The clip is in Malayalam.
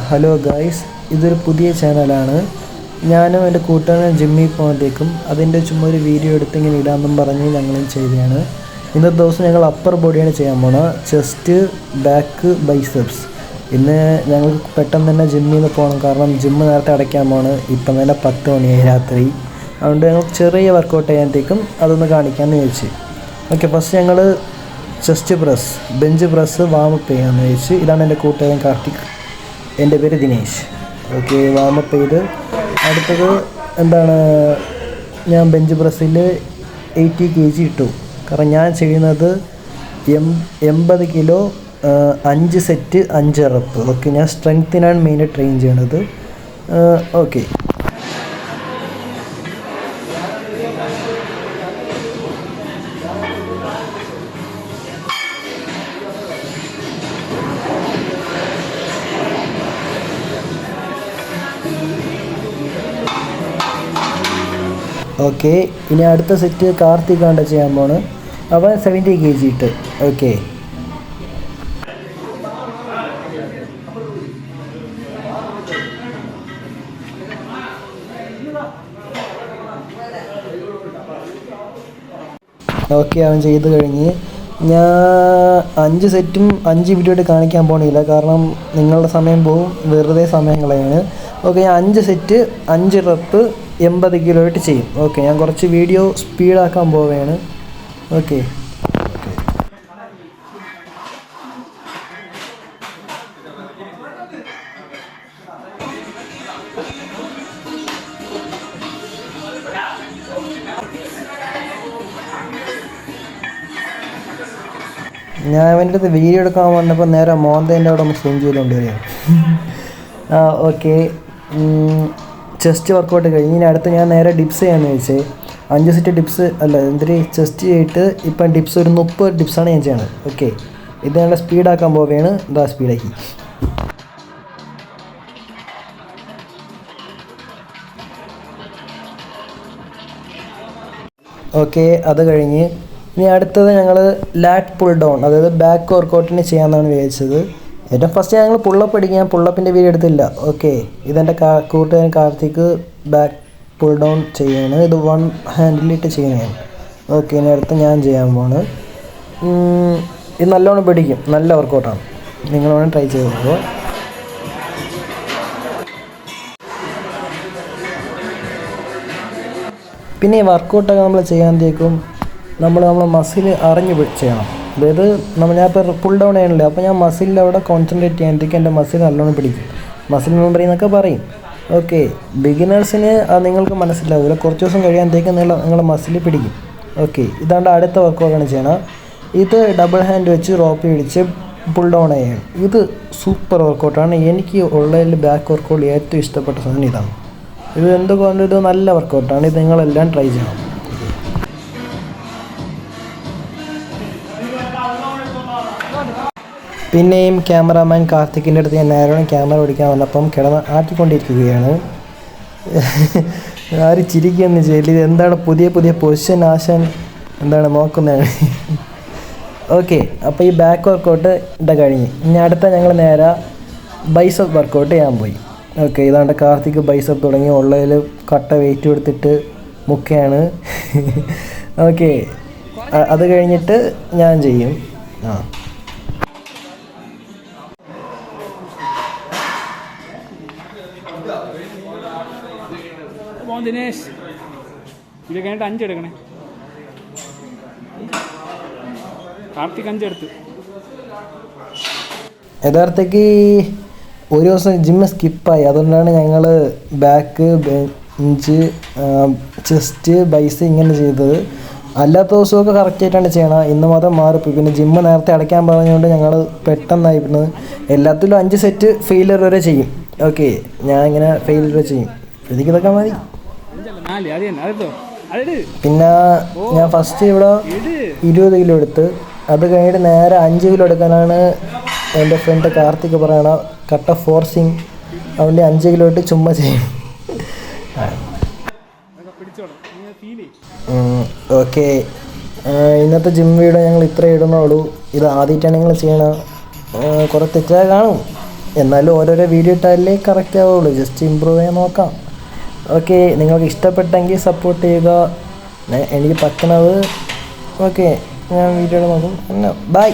ഹലോ ഗായ്സ്, ഇതൊരു പുതിയ ചാനലാണ്. ഞാനും എൻ്റെ കൂട്ടുകാരനും ജിമ്മിൽ പോകുമ്പോഴത്തേക്കും അതിൻ്റെ ചുമ്മാ ഒരു വീഡിയോ എടുത്ത് ഇങ്ങനെ ഇടാമെന്നും പറഞ്ഞ് ഞങ്ങളും ചെയ്തതാണ്. ഇന്നത്തെ ദിവസം ഞങ്ങൾ അപ്പർ ബോഡിയാണ് ചെയ്യാൻ പോകുന്നത്, ചെസ്റ്റ്, ബാക്ക്, ബൈസെപ്സ്. ഇന്ന് ഞങ്ങൾക്ക് പെട്ടെന്ന് തന്നെ ജിമ്മിൽ നിന്ന് പോകണം, കാരണം ജിമ്മ് നേരത്തെ അടയ്ക്കാൻ പോകണം. ഇപ്പം തന്നെ 10 മണിയായി രാത്രി. അതുകൊണ്ട് ഞങ്ങൾ ചെറിയ വർക്കൗട്ട് ചെയ്യാനത്തേക്കും അതൊന്ന് കാണിക്കാമെന്ന് ചോദിച്ചു. ഓക്കെ, ഫസ്റ്റ് ഞങ്ങൾ chest press, bench press warm up ചെയ്യാമെന്ന് ചോദിച്ചു. ഇതാണ് എൻ്റെ കൂട്ടുകാരൻ കാർത്തിക്, എൻ്റെ പേര് ദിനേശ്. ഓക്കെ, വാമപ്പ് ചെയ്ത് അടുത്തത് ഞാൻ ബെഞ്ച് പ്രസ്സിൽ 80 kg ഇട്ടു. കാരണം ഞാൻ ചെയ്യുന്നത് 80 കിലോ 5 സെറ്റ് 5 റെപ്പ്. ഓക്കെ, ഞാൻ സ്ട്രെങ്ത്തിനാണ് മെയിനായി ട്രെയിൻ ചെയ്യണത്. ഓക്കെ, ഓക്കെ, ഇനി അടുത്ത സെറ്റ് കാർത്തികാണ്ട ചെയ്യാൻ പോണ്. അവൻ 70 kg ഇട്ട്. ഓക്കെ, ഓക്കെ, അവൻ ചെയ്ത് കഴിഞ്ഞ് ഞാൻ 5 സെറ്റും 5 വീഡിയോ ആയിട്ട് കാണിക്കാൻ പോകണില്ല, കാരണം നിങ്ങളുടെ സമയം പോവും, വെറുതെ സമയം കളയാണ്. ഓക്കെ, ഞാൻ 5 സെറ്റ് 5 റെപ്പ് 80 കിലോ ആയിട്ട് ചെയ്യും. ഓക്കെ, ഞാൻ കുറച്ച് വീഡിയോ സ്പീഡാക്കാൻ പോവുകയാണ്. ഓക്കെ, ഞാൻ അവൻ്റെ അടുത്ത് വീഡിയോ എടുക്കാൻ വന്നപ്പോൾ നേരെ മോന്തേൻ്റെ അവിടെ ഒന്ന് സൂം ചെയ്തുകൊണ്ട് വരികയാണ്. ഓക്കെ, ചെസ്റ്റ് വർക്കൗട്ട് കഴിഞ്ഞ് ഇനി അടുത്ത് ഞാൻ നേരെ ഡിപ്സ് ചെയ്യാമെന്ന് വെച്ചേ. 5 സെറ്റ് ഡിപ്സ് അല്ല, ചെസ്റ്റ് ചെയ്തിട്ട് ഇപ്പം ഡിപ്സ് ഒരു 30 ഡിപ്സാണ് ഞാൻ ചെയ്യണത്. ഓക്കെ, ഇത് ഞങ്ങൾ സ്പീഡാക്കാൻ പോവുകയാണ്. ഇതാ സ്പീഡാക്കി. ഓക്കെ, അത് കഴിഞ്ഞ് ഇനി അടുത്തത് ഞങ്ങൾ ലാറ്റ് പുൾ ഡൗൺ, അതായത് ബാക്ക് വർക്കൗട്ടിന് ചെയ്യാമെന്നാണ് വിചാരിച്ചത്. ഏറ്റവും ഫസ്റ്റ് ഞങ്ങൾ പുള്ളപ്പ് അടിക്കും. ഞാൻ പുള്ളപ്പിൻ്റെ വീഡിയോ എടുത്തില്ല. ഓക്കെ, ഇതെൻ്റെ കൂട്ടുകാരൻ കാർത്തിക് ബാക്ക് പുൾ ഡൗൺ ചെയ്യാണ്. ഇത് 1 ഹാൻഡിലിട്ട് ചെയ്യണതാണ്. ഓക്കെ, ഇനി അടുത്ത് ഞാൻ ചെയ്യാൻ പോണ്. ഇത് നല്ലോണം പിടിക്കും, നല്ല വർക്കൗട്ടാണ്, നിങ്ങൾ വേണം ട്രൈ ചെയ്ത് നോക്കുക. പിന്നെ ഈ വർക്കൗട്ടൊക്കെ നമ്മൾ ചെയ്യാൻ നമ്മൾ മസിൽ അറിഞ്ഞ് ചെയ്യണം. അതായത് ഞാൻ ഇപ്പോൾ പുൾ ഡൗൺ ചെയ്യണില്ല, അപ്പോൾ ഞാൻ മസിലിൽ അവിടെ കോൺസെൻട്രേറ്റ് ചെയ്യാനത്തേക്ക് എൻ്റെ മസിൽ നല്ലോണം പിടിക്കും. മസിൽ മെമ്മറി എന്നൊക്കെ പറയും. ഓക്കെ, ബിഗിനേഴ്സിന് അത് നിങ്ങൾക്ക് മനസ്സിലാവില്ല, കുറച്ച് ദിവസം കഴിയാനത്തേക്ക് നിങ്ങളുടെ മസിൽ പിടിക്കും. ഓക്കെ, ഇതാണ്ട് അടുത്ത വർക്കൗട്ടാണ് ചെയ്യണം. ഇത് ഡബിൾ ഹാൻഡ് വെച്ച് റോപ്പ് പിടിച്ച് പുൾ ഡൗൺ ചെയ്യണം. ഇത് സൂപ്പർ വർക്കൗട്ടാണ്. എനിക്ക് ഉള്ളതിൽ ബാക്ക് വർക്കൗട്ട് ഏറ്റവും ഇഷ്ടപ്പെട്ട സാധനം ഇതാണ്. ഇത് എന്തുകൊണ്ട് ഇത് നല്ല വർക്കൗട്ടാണ്. ഇത് നിങ്ങളെല്ലാം ട്രൈ ചെയ്യണം. പിന്നെയും ക്യാമറാമാൻ കാർത്തിക്കിൻ്റെ അടുത്ത് ഞാൻ നേരെ ക്യാമറ പിടിക്കാൻ വന്നപ്പം കിടന്ന് ആട്ടിക്കൊണ്ടിരിക്കുകയാണ്. ആരും ചിരിക്കുകയെന്ന് ചെയ്യില്ല. ഇത് എന്താണ് പുതിയ പൊസിഷൻ ആശാൻ നോക്കുന്നതാണ്. ഓക്കെ, അപ്പോൾ ഈ ബാക്ക് വർക്കൗട്ട് കഴിഞ്ഞ് ഇനി അടുത്ത ഞങ്ങൾ നേരെ ബൈസപ്പ് വർക്കൗട്ട് ചെയ്യാൻ പോയി. ഓക്കെ, ഇതാണ്ട് കാർത്തിക് ബൈസപ്പ് തുടങ്ങി ഉള്ളതിൽ കട്ട വെയിറ്റ് കൊടുത്തിട്ട് മുക്കയാണ്. ഓക്കെ, അത് കഴിഞ്ഞിട്ട് ഞാൻ ചെയ്യും. ദിനേശ്, ഇത് കഴിഞ്ഞിട്ട് 5 എടുക്കണേ. കാർത്തിക് 5 എടുത്ത്. യഥാർത്ഥക്ക് ഒരു ദിവസം ജിമ്മ് സ്കിപ്പായി, അതുകൊണ്ടാണ് ഞങ്ങൾ ബാക്ക്, ബെഞ്ച്, ചെസ്റ്റ്, ബൈസ് ഇങ്ങനെ ചെയ്തത്. അല്ലാത്ത ദിവസമൊക്കെ കറക്റ്റായിട്ടാണ് ചെയ്യണം. ഇന്ന് മാത്രം മാറിപ്പോയി. പിന്നെ ജിമ്മ് നേരത്തെ അടയ്ക്കാൻ പറഞ്ഞുകൊണ്ട് ഞങ്ങൾ പെട്ടെന്നായി. പിന്നെ എല്ലാത്തിലും 5 സെറ്റ് ഫെയിലിയർ വരെ ചെയ്യും. ഓക്കെ, ഞാൻ ഇങ്ങനെ ഫെയിലിയർ വരെ ചെയ്യും. ഇതൊക്കെ മതി. പിന്നെ ഞാൻ ഫസ്റ്റ് ഇവിടെ 20 കിലോ എടുത്ത്, അത് കഴിഞ്ഞിട്ട് നേരെ 5 കിലോ എടുക്കാനാണ് എൻ്റെ ഫ്രണ്ട് കാർത്തിക് പറയണ. കട്ട ഫോർസിങ്, അതുകൊണ്ട് 5 കിലോ ഇട്ട് ചുമ്മാ ചെയ്യും. ഓക്കെ, ഇന്നത്തെ ജിം വീഡിയോ ഞങ്ങൾ ഇത്ര ഇടുന്നുള്ളൂ. ഇത് ആദ്യമായിട്ടാണ് നിങ്ങൾ ചെയ്യണം, കുറേ തെറ്റായി കാണും. എന്നാലും ഓരോരോ വീഡിയോ ഇട്ടാലേ കറക്റ്റ് ആവുള്ളൂ. ജസ്റ്റ് ഇമ്പ്രൂവ് ചെയ്യാൻ നോക്കാം. ഓക്കെ, നിങ്ങൾക്ക് ഇഷ്ടപ്പെട്ടെങ്കിൽ സപ്പോർട്ട് ചെയ്യുക. എനിക്ക് പറ്റണത് ഓക്കെ ഞാൻ വീഡിയോ നോക്കും. ബൈ.